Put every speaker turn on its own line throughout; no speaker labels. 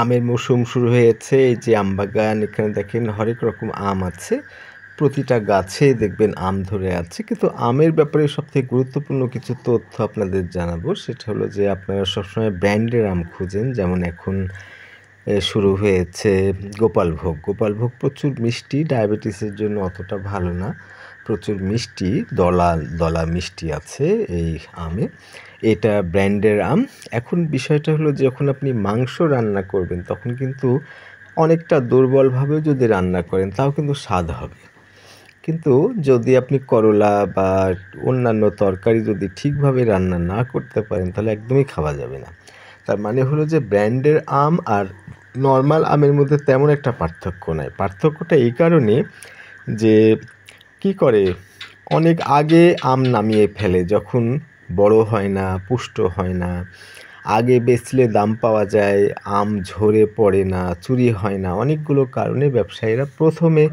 আমের মৌসুম শুরু হয়েছে। এই যে আমবাগান, এখানে দেখেন হরেক রকম আম আছে। প্রতিটা গাছে দেখবেন আম ধরে আছে। কিন্তু আমের ব্যাপারে সবথেকে গুরুত্বপূর্ণ কিছু তথ্য আপনাদের জানাবো। সেটা হলো যে আপনারা সবসময় ব্র্যান্ডের আম খুঁজেন। যেমন এখন শুরু হয়েছে গোপালভোগ। গোপালভোগ প্রচুর মিষ্টি, ডায়াবেটিসের জন্য অতটা ভালো না। প্রচুর মিষ্টি, দলা দলা মিষ্টি আছে এই আমে। এটা ব্র্যান্ডের আম। এখন বিষয়টা হলো যখন আপনি মাংস রান্না করবেন তখন কিন্তু অনেকটা দুর্বলভাবেও যদি রান্না করেন তাও কিন্তু স্বাদ হবে। কিন্তু যদি আপনি করলা বা অন্যান্য তরকারি যদি ঠিকভাবে রান্না না করতে পারেন তাহলে একদমই খাওয়া যাবে না। তার মানে হলো যে ব্র্যান্ডের আম আর নরমাল আমের মধ্যে তেমন একটা পার্থক্য নাই। পার্থক্যটা এই কারণে যে কি করে, অনেক আগে আম নামিয়ে ফেলে যখন বড় হয় না, পুষ্ট হয় না। আগে বেচলে দাম পাওয়া যায়, আম ঝরে পড়ে না, চুরি হয় না। অনেকগুলো কারণে ব্যবসায়ীরা প্রথমে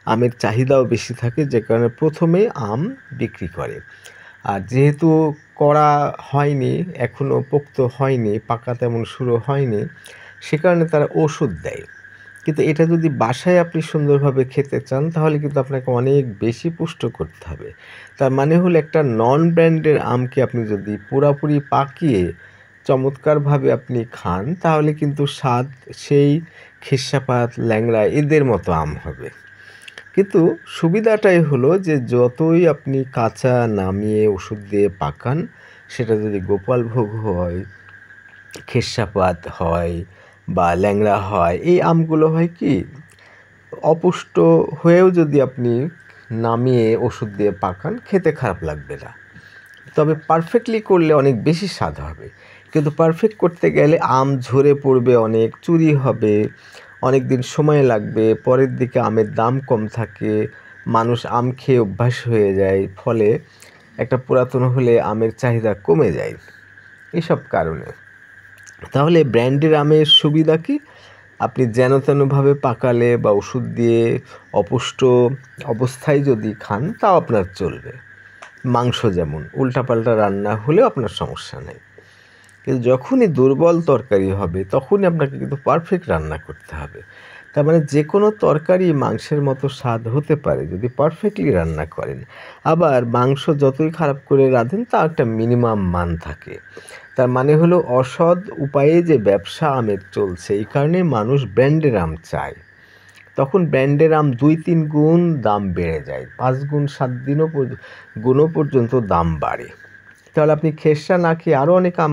আমের চাহিদাও বেশি থাকে, যে কারণে প্রথমে আম বিক্রি করে। আর যেহেতু করা হয়নি, এখনও পোক্ত হয়নি, পাকা তেমন শুরু হয়নি, সে কারণে তারা ওষুধ দেয়। কিন্তু এটা যদি বাসায় আপনি সুন্দরভাবে খেতে চান তাহলে কিন্তু আপনাকে অনেক বেশি পুষ্ট করতে হবে। তার মানে হলো একটা নন ব্র্যান্ডের আমকে আপনি যদি পুরাপুরি পাকিয়ে চমৎকারভাবে আপনি খান তাহলে কিন্তু স্বাদ সেই খেসাপাত, ল্যাংড়া এদের মতো আম হবে। কিন্তু সুবিধাটাই হলো যে যতই আপনি কাঁচা নামিয়ে ওষুধ দিয়ে পাকান, সেটা যদি গোপালভোগ হয়, খেসাপাত হয় বা ল্যাংড়া হয়, এই আমগুলো হয় কি অপুষ্ট হয়েও যদি আপনি নামিয়ে ওষুধ দিয়ে পাকান খেতে খারাপ লাগবে না। তবে পারফেক্টলি করলে অনেক বেশি স্বাদ হবে। কিন্তু পারফেক্ট করতে গেলে আম ঝরে পড়বে, অনেক চুরি হবে, অনেক দিন সময় লাগবে, পরের দিকে আমের দাম কম থাকে, মানুষ আম খেয়ে অভ্যাস হয়ে যায়, ফলে একটা পুরাতন হলে আমের চাহিদা কমে যায় এসব কারণে। তাহলে ব্র্যান্ডের আমের সুবিধা কি? আপনি যেন তেনভাবে পাকালে বা ওষুধ দিয়ে অপুষ্ট অবস্থায় যদি খান তাও আপনার চলবে। মাংস যেমন উল্টাপাল্টা রান্না হলেও আপনার সমস্যা নেই। কিন্তু যখনই দুর্বল তরকারি হবে তখনই আপনাকে কিন্তু পারফেক্ট রান্না করতে হবে। তার মানে যে কোনো তরকারি মাংসের মতো স্বাদ হতে পারে যদি পারফেক্টলি রান্না করেন। আবার মাংস যতই খারাপ করে রাঁধেন তা একটা মিনিমাম মান থাকে। তার মানে হলো অসৎ উপায়ে যে ব্যবসা আমের চলছে, এই কারণে মানুষ ব্র্যান্ডের আম চায়। তখন ব্র্যান্ডের আম ২-৩ গুণ দাম বেড়ে যায়, ৫ গুণ ৭ গুণও পর্যন্ত দাম বাড়ে। তাহলে আপনি খেসরা না খেয়ে আরও অনেক আম